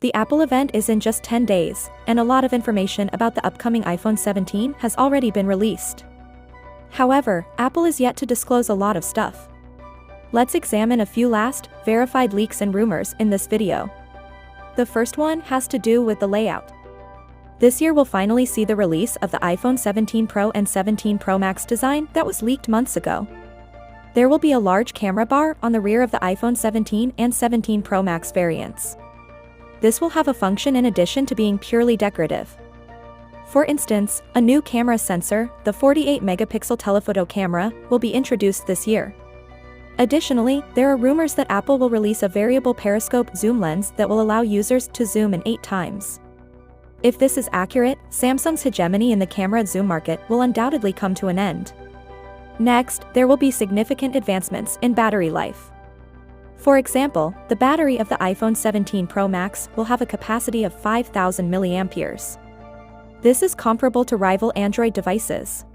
The Apple event is in just 10 days, and a lot of information about the upcoming iPhone 17 has already been released. However, Apple is yet to disclose a lot of stuff. Let's examine a few last, verified leaks and rumors in this video. The first one has to do with the layout. This year we'll finally see the release of the iPhone 17 Pro and 17 Pro Max design that was leaked months ago. There will be a large camera bar on the rear of the iPhone 17 and 17 Pro Max variants. This will have a function in addition to being purely decorative. For instance, a new camera sensor, the 48-megapixel telephoto camera, will be introduced this year. Additionally, there are rumors that Apple will release a variable periscope zoom lens that will allow users to zoom in 8 times. If this is accurate, Samsung's hegemony in the camera zoom market will undoubtedly come to an end. Next, there will be significant advancements in battery life. For example, the battery of the iPhone 17 Pro Max will have a capacity of 5,000 mAh. This is comparable to rival Android devices.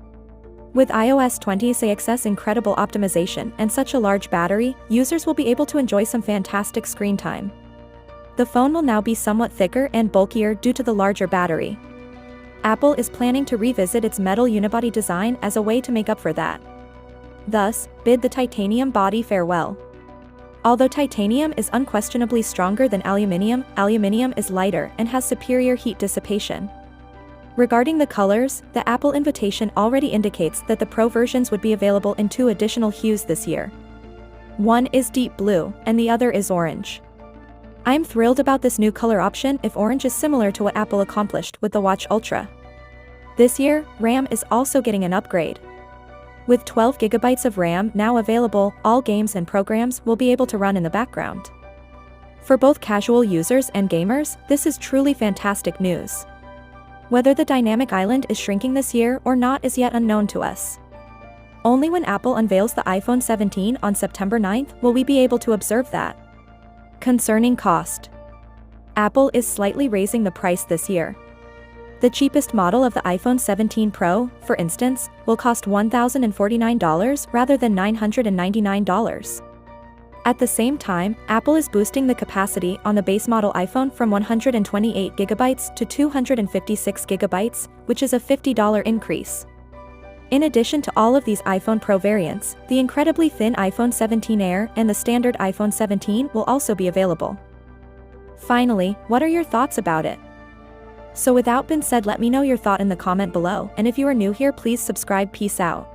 With iOS 20's incredible optimization and such a large battery, users will be able to enjoy some fantastic screen time. The phone will now be somewhat thicker and bulkier due to the larger battery. Apple is planning to revisit its metal unibody design as a way to make up for that. Thus, bid the titanium body farewell. Although titanium is unquestionably stronger than aluminium, aluminium is lighter and has superior heat dissipation. Regarding the colors, the Apple invitation already indicates that the Pro versions would be available in 2 additional hues this year. One is deep blue, and the other is orange. I'm thrilled about this new color option if orange is similar to what Apple accomplished with the Watch Ultra. This year, RAM is also getting an upgrade. With 12 GB of RAM now available, all games and programs will be able to run in the background. For both casual users and gamers, this is truly fantastic news. Whether the dynamic island is shrinking this year or not is yet unknown to us. Only when Apple unveils the iPhone 17 on September 9th will we be able to observe that. Concerning cost. Apple is slightly raising the price this year. The cheapest model of the iPhone 17 Pro, for instance, will cost $1,049 rather than $999. At the same time, Apple is boosting the capacity on the base model iPhone from 128 GB to 256 GB, which is a $50 increase. In addition to all of these iPhone Pro variants, the incredibly thin iPhone 17 Air and the standard iPhone 17 will also be available. Finally, what are your thoughts about it? So without being said, let me know your thought in the comment below, and if you are new here, please subscribe. Peace out.